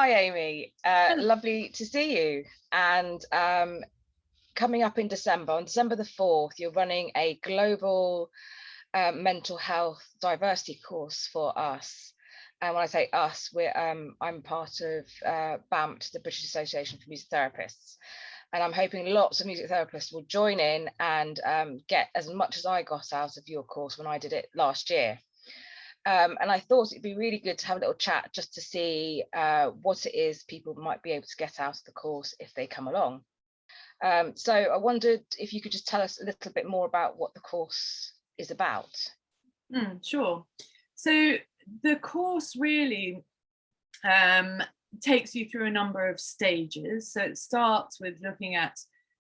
Hi, Amy. Lovely to see you. And coming up in December, on December the 4th, you're running a global mental health diversity course for us. And when I say us, I'm part of BAMT, the British Association for Music Therapists. And I'm hoping lots of music therapists will join in and get as much as I got out of your course when I did it last year. And I thought it'd be really good to have a little chat just to see what it is people might be able to get out of the course if they come along. So I wondered if you could just tell us a little bit more about what the course is about. Sure. So the course really takes you through a number of stages. So it starts with looking at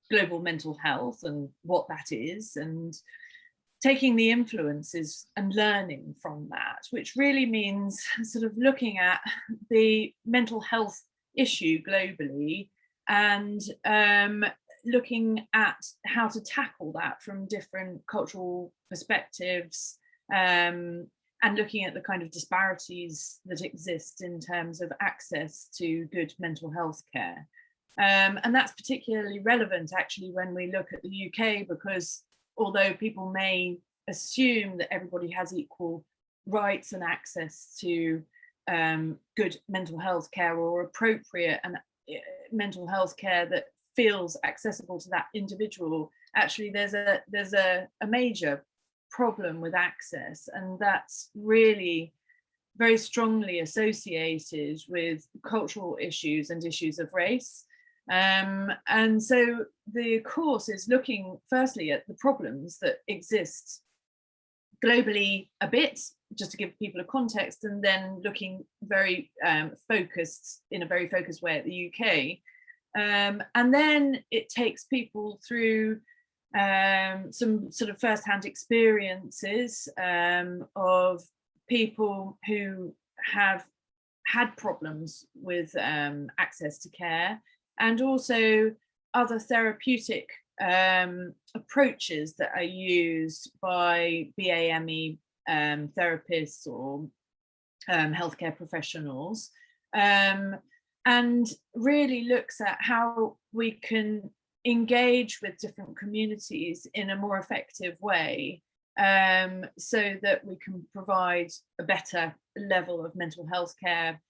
global mental health and what that is, and taking the influences and learning from that, which really means sort of looking at the mental health issue globally and looking at how to tackle that from different cultural perspectives, and looking at the kind of disparities that exist in terms of access to good mental health care. And that's particularly relevant actually when we look at the UK, because although people may assume that everybody has equal rights and access to good mental health care or appropriate and mental health care that feels accessible to that individual, actually there's a major problem with access, and that's really very strongly associated with cultural issues and issues of race. And so the course is looking firstly at the problems that exist globally a bit, just to give people a context, and then looking very focused, in a very focused way, at the UK. And then it takes people through some sort of first-hand experiences of people who have had problems with access to care, and also other therapeutic approaches that are used by BAME therapists or healthcare professionals, and really looks at how we can engage with different communities in a more effective way, so that we can provide a better level of mental health care.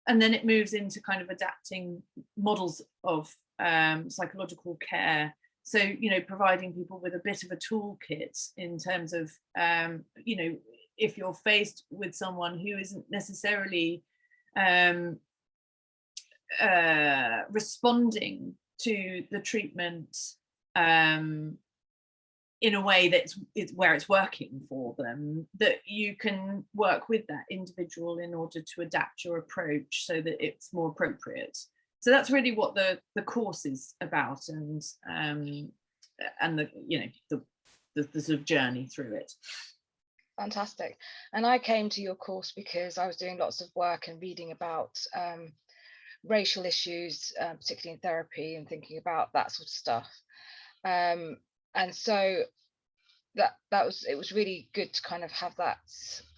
And then it moves into kind of adapting models of psychological care. So, you know, providing people with a bit of a toolkit in terms of, you know, if you're faced with someone who isn't necessarily responding to the treatment in a way that's where it's working for them, that you can work with that individual in order to adapt your approach so that it's more appropriate. So that's really what the course is about, and the, you know, the sort of journey through it. Fantastic. And I came to your course because I was doing lots of work and reading about racial issues, particularly in therapy, and thinking about that sort of stuff. And so it was really good to kind of have that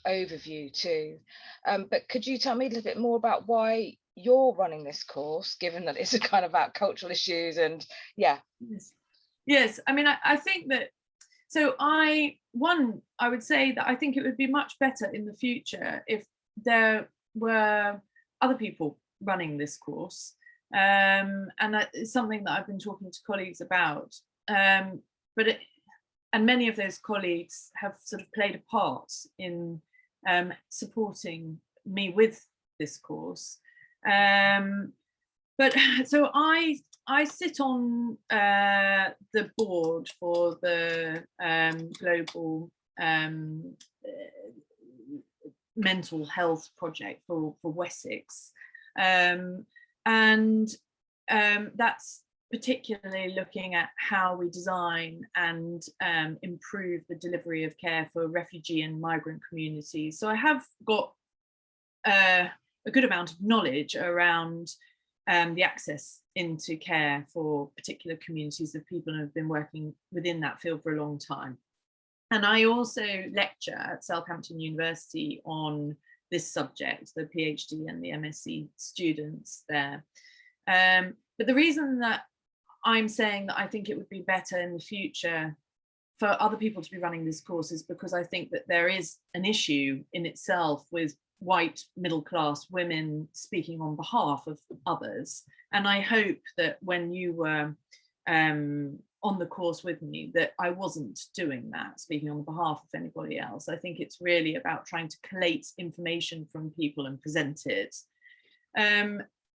overview too. But could you tell me a little bit more about why you're running this course, given that it's a kind of about cultural issues? And yes, I mean, I think that, so I would say that I think it would be much better in the future if there were other people running this course, and it's something that I've been talking to colleagues about, and many of those colleagues have sort of played a part in supporting me with this course. But so I sit on the board for the global mental health project for Wessex, and that's particularly looking at how we design and improve the delivery of care for refugee and migrant communities. So I have got a good amount of knowledge around the access into care for particular communities of people who have been working within that field for a long time. And I also lecture at Southampton University on this subject, the PhD and the MSc students there. But the reason that I'm saying that I think it would be better in the future for other people to be running this course is because I think that there is an issue in itself with white middle class women speaking on behalf of others. And I hope that when you were on the course with me, that I wasn't doing that, speaking on behalf of anybody else. I think it's really about trying to collate information from people and present it.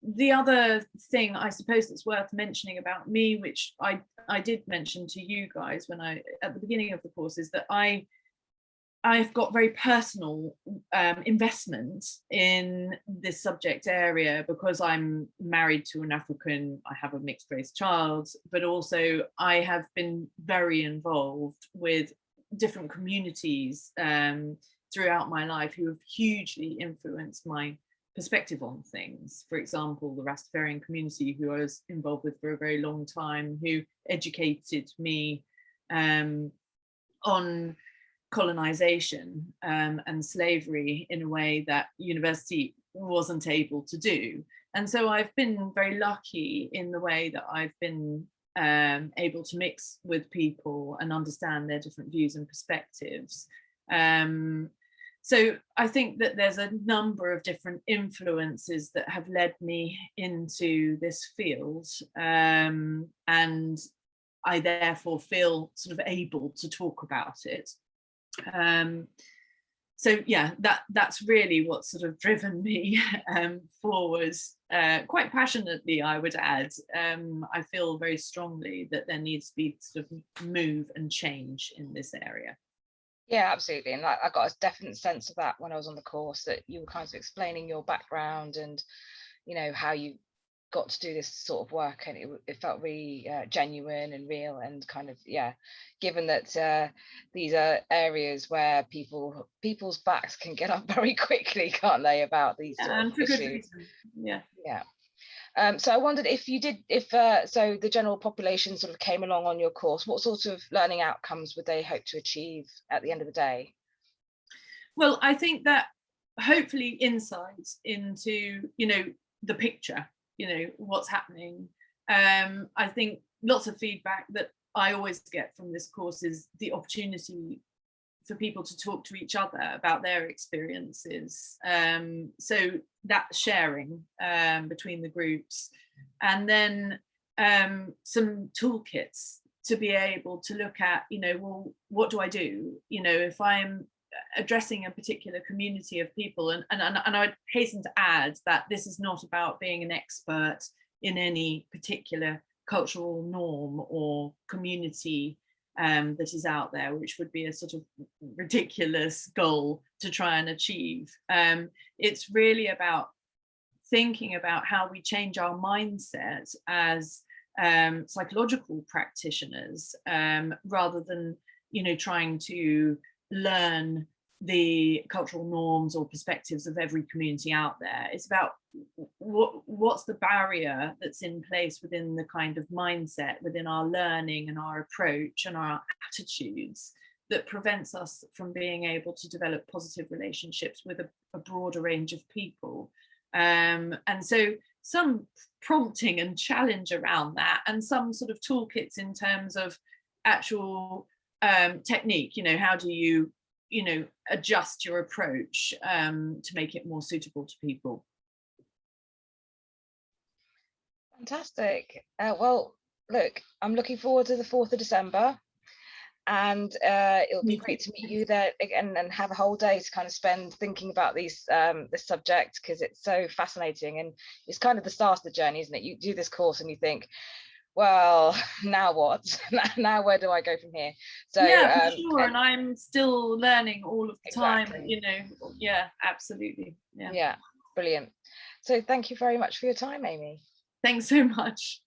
The other thing I suppose that's worth mentioning about me, which I did mention to you guys when at the beginning of the course, is that I've got very personal investment in this subject area because I'm married to an African, I have a mixed race child, but also I have been very involved with different communities throughout my life who have hugely influenced my perspective on things. For example, the Rastafarian community, who I was involved with for a very long time, who educated me on colonization and slavery in a way that university wasn't able to do. And so I've been very lucky in the way that I've been able to mix with people and understand their different views and perspectives. So I think that there's a number of different influences that have led me into this field, and I therefore feel sort of able to talk about it. So yeah, that's really what's sort of driven me forward, quite passionately, I would add. I feel very strongly that there needs to be sort of move and change in this area. Yeah, absolutely. And I got a definite sense of that when I was on the course, that you were kind of explaining your background and, you know, how you got to do this sort of work, and it felt really genuine and real, and kind of, yeah, given that these are areas where people's backs can get up very quickly, can't they, about these sort of issues. Good reason. Yeah. So I wondered if so the general population sort of came along on your course, what sort of learning outcomes would they hope to achieve at the end of the day? Well, I think that hopefully insights into, you know, the picture, you know, what's happening. I think lots of feedback that I always get from this course is the opportunity for people to talk to each other about their experiences. So that sharing between the groups, and then some toolkits to be able to look at, you know, well, what do I do? You know, if I'm addressing a particular community of people, and I would hasten to add that this is not about being an expert in any particular cultural norm or community that is out there, which would be a sort of ridiculous goal to try and achieve. It's really about thinking about how we change our mindset as psychological practitioners, rather than, you know, trying to learn the cultural norms or perspectives of every community out there. It's about what's the barrier that's in place within the kind of mindset within our learning and our approach and our attitudes that prevents us from being able to develop positive relationships with a broader range of people. And so some prompting and challenge around that, and some sort of toolkits in terms of actual technique. You know, how do you know, adjust your approach to make it more suitable to people. Fantastic. Well, look, I'm looking forward to the 4th of December, and it'll be great to meet you there again and have a whole day to kind of spend thinking about this subject, because it's so fascinating, and it's kind of the start of the journey, isn't it? You do this course and you think, well, now what? Now where do I go from here? So yeah, for sure. And I'm still learning all of the time, you know. Yeah, absolutely. Yeah, brilliant. So thank you very much for your time, Amy. Thanks so much.